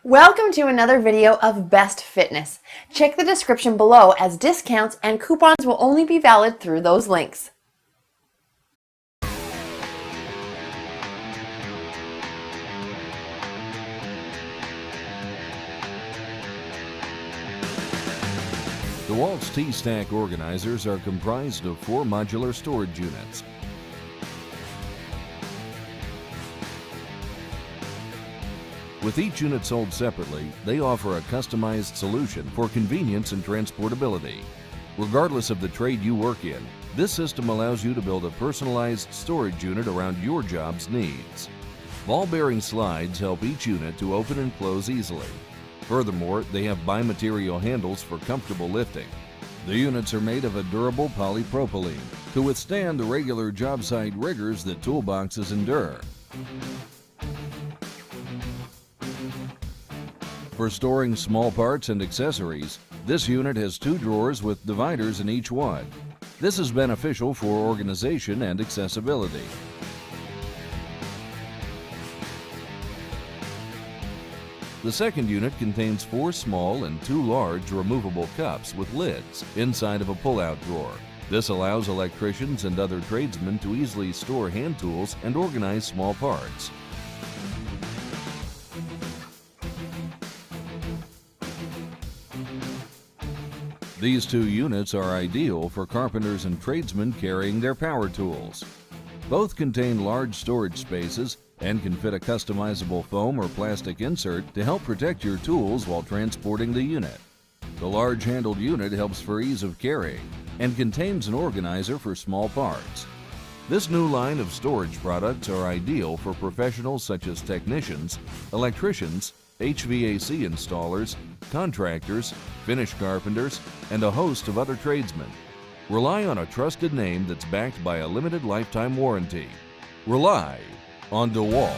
Welcome to another video of Best Fitness. Check the description below as discounts and coupons will only be valid through those links. DEWALT's TSTAK organizers are comprised of 4 modular storage units. With each unit sold separately, they offer a customized solution for convenience and transportability. Regardless of the trade you work in, this system allows you to build a personalized storage unit around your job's needs. Ball-bearing slides help each unit to open and close easily. Furthermore, they have bimaterial handles for comfortable lifting. The units are made of a durable polypropylene to withstand the regular job site rigors that toolboxes endure. For storing small parts and accessories, this unit has 2 drawers with dividers in each one. This is beneficial for organization and accessibility. The second unit contains 4 small and 2 large removable cups with lids inside of a pull-out drawer. This allows electricians and other tradesmen to easily store hand tools and organize small parts. These 2 units are ideal for carpenters and tradesmen carrying their power tools. Both contain large storage spaces and can fit a customizable foam or plastic insert to help protect your tools while transporting the unit. The large handled unit helps for ease of carrying and contains an organizer for small parts. This new line of storage products are ideal for professionals such as technicians, electricians, HVAC installers, contractors, finish carpenters, and a host of other tradesmen. Rely on a trusted name that's backed by a limited lifetime warranty. Rely on DEWALT.